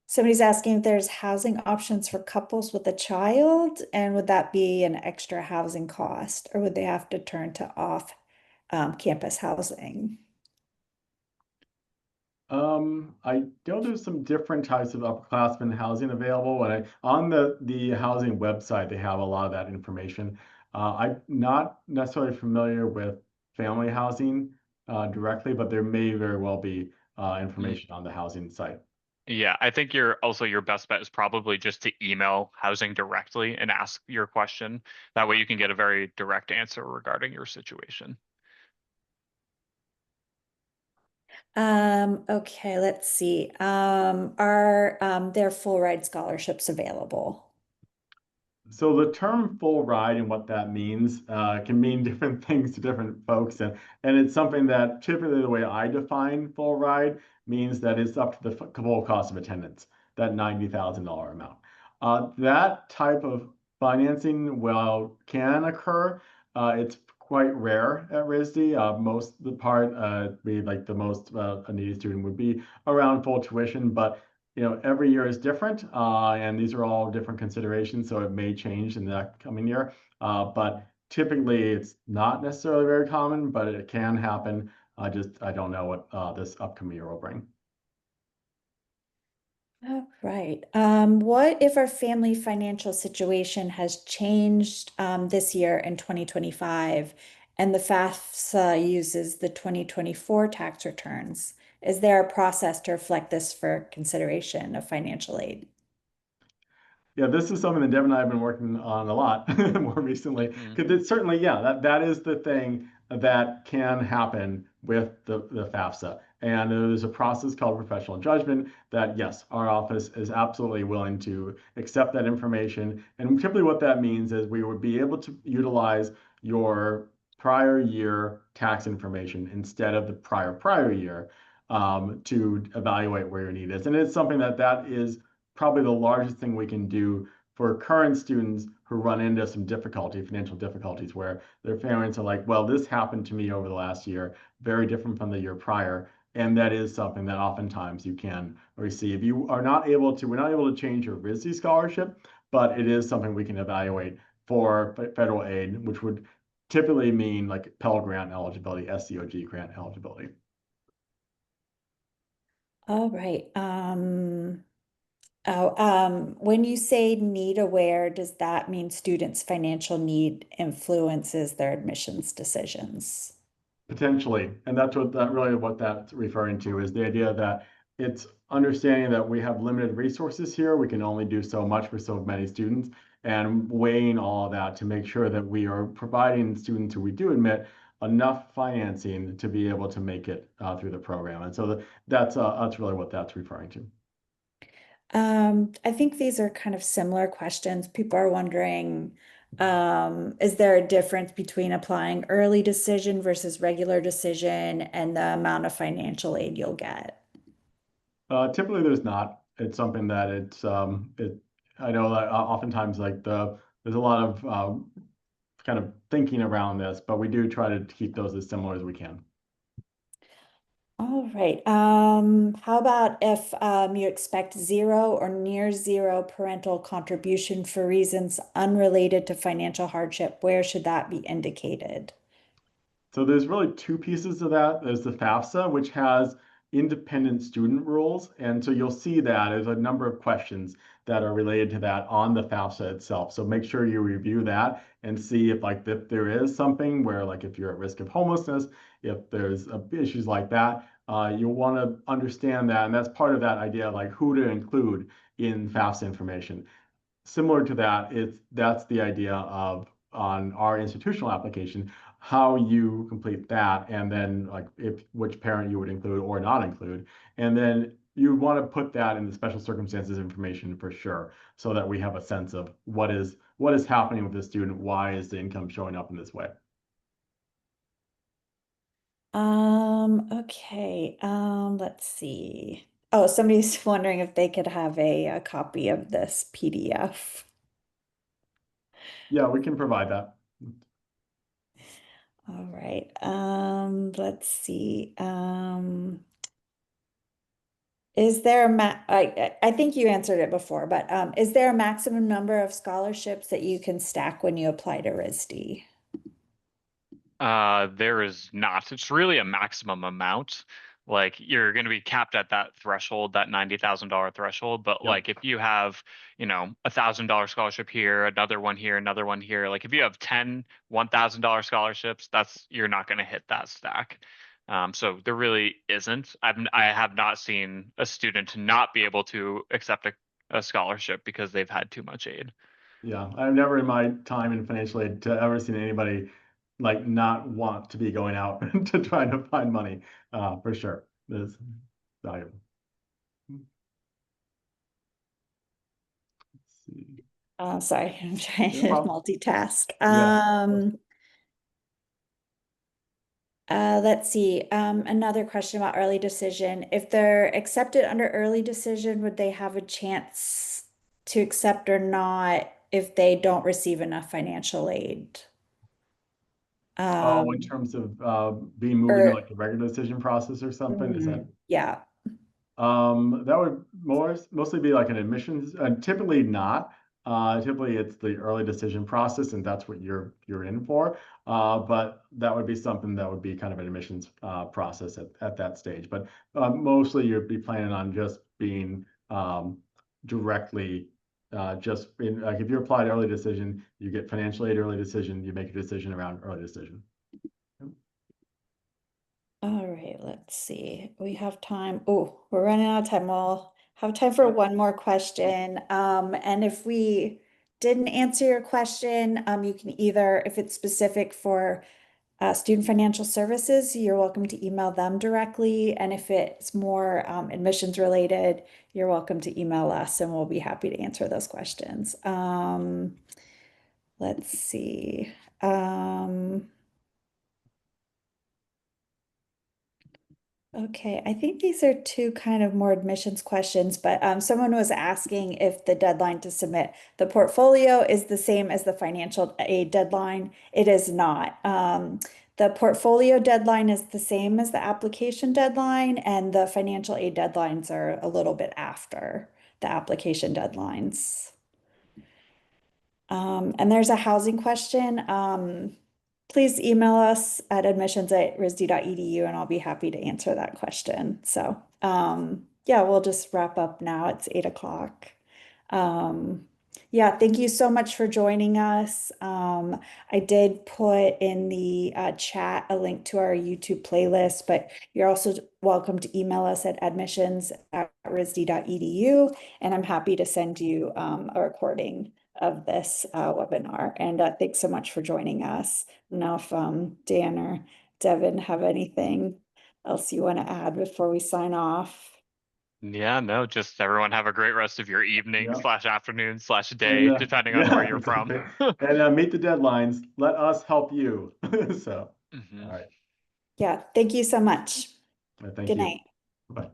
Somebody's asking if there's housing options for couples with a child, and would that be an extra housing cost, or would they have to turn to off campus housing? I know there's some different types of upperclassmen housing available, and on the housing website, they have a lot of that information. I'm not necessarily familiar with family housing directly, but there may very well be Mm, information on the housing site. Yeah, I think your best bet is probably just to email housing directly and ask your question. That way you can get a very direct answer regarding your situation. Okay, let's see. Are there full ride scholarships available? So the term full ride and what that means can mean different things to different folks, and it's something that typically the way I define full ride means that it's up to the full cost of attendance, that $90,000 amount. That type of financing, well, can occur. It's quite rare at RISD. Most the part be like the most a needy student would be around full tuition, but every year is different, and these are all different considerations, so it may change in the coming year. But typically, it's not necessarily very common, but it can happen. I don't know what this upcoming year will bring. Oh, right. What if our family financial situation has changed this year in 2025 and the FAFSA uses the 2024 tax returns? Is there a process to reflect this for consideration of financial aid? Yeah, this is something that Deb and I have been working on a lot more recently. Mm, Because it's certainly, yeah, that is the thing that can happen with the FAFSA. And there's a process called professional judgment that, yes, our office is absolutely willing to accept that information. And typically what that means is we would be able to utilize your prior year tax information instead of the prior year to evaluate where your need is. And it's something that is probably the largest thing we can do for current students who run into some financial difficulties, where their parents are like, well, this happened to me over the last year, very different from the year prior. And that is something that oftentimes you can receive. We're not able to change your RISD scholarship, but it is something we can evaluate for federal aid, which would typically mean like Pell Grant eligibility, SCOG grant eligibility. All right. When you say need aware, does that mean students' financial need influences their admissions decisions? Potentially, and what that's referring to is the idea that it's understanding that we have limited resources here. We can only do so much for so many students, and weighing all of that to make sure that we are providing students who we do admit enough financing to be able to make it through the program. And so that's really what that's referring to. I think these are kind of similar questions. People are wondering, is there a difference between applying early decision versus regular decision and the amount of financial aid you'll get? Typically, there's not. It's something that I know that oftentimes there's a lot of kind of thinking around this, but we do try to keep those as similar as we can. All right. How about if you expect zero or near zero parental contribution for reasons unrelated to financial hardship? Where should that be indicated? So there's really two pieces of that. There's the FAFSA, which has independent student rules. And so you'll see that there's a number of questions that are related to that on the FAFSA itself. So make sure you review that and see if there is something where, like, if you're at risk of homelessness, if there's issues like that, you'll want to understand that. And that's part of that idea of like who to include in FAFSA information. Similar to that, that's the idea of on our institutional application, how you complete that, and then like which parent you would include or not include, and then you want to put that in the special circumstances information for sure, so that we have a sense of what is happening with the student, why is the income showing up in this way. Okay. Let's see. Oh, somebody's wondering if they could have a copy of this PDF. Yeah, we can provide that. All right. Let's see. Is there a I think you answered it before, but is there a maximum number of scholarships that you can stack when you apply to RISD? There is not. It's really a maximum amount. Like you're going to be capped at that threshold, that $90,000 threshold. But Yep. like if you have, $1,000 scholarship here, another one here, another one here. Like if you have 10 $1,000 scholarships, you're not going to hit that stack. So there really isn't. I have not seen a student not be able to accept a scholarship because they've had too much aid. Yeah, I've never in my time in financial aid to ever seen anybody like not want to be going out to try to find money. For sure, it's valuable. Let's see. Sorry, I'm trying No to problem. multitask. Yeah. Let's see. Another question about early decision. If they're accepted under early decision, would they have a chance to accept or not if they don't receive enough financial aid? Oh, in Um, terms of being moved into or like the regular decision process or something, is that? yeah. That would mostly be like an admissions, typically not. Typically it's the early decision process and that's what you're in for. But that would be something that would be kind of an admissions process at that stage. But mostly you'd be planning on just being directly just in, like if you apply to early decision, you get financial aid early decision, you make a decision around early decision. All right, let's see. We have time. Oh, we're running out of time. We'll have time for one more question. And if we didn't answer your question, you can either, if it's specific for student financial services, you're welcome to email them directly. And if it's more admissions related, you're welcome to email us and we'll be happy to answer those questions. Let's see. Okay, I think these are two kind of more admissions questions, but someone was asking if the deadline to submit the portfolio is the same as the financial aid deadline. It is not. The portfolio deadline is the same as the application deadline, and the financial aid deadlines are a little bit after the application deadlines. And there's a housing question. Please email us at admissions@risd.edu and I'll be happy to answer that question. So, yeah, we'll just wrap up now. It's 8 o'clock. Yeah, thank you so much for joining us. I did put in the chat a link to our YouTube playlist, but you're also welcome to email us at admissions@risd.edu, and I'm happy to send you a recording of this webinar. And thanks so much for joining us. Now, if Dan or Devin have anything else you want to add before we sign off. Yeah, no, just everyone have a great rest of your evening Yeah. / afternoon / And, day, depending on where you're from. exactly. And meet the deadlines. Let us help you. So, Mhm. all right. Yeah, thank you so much. Thank Good you. night. Bye.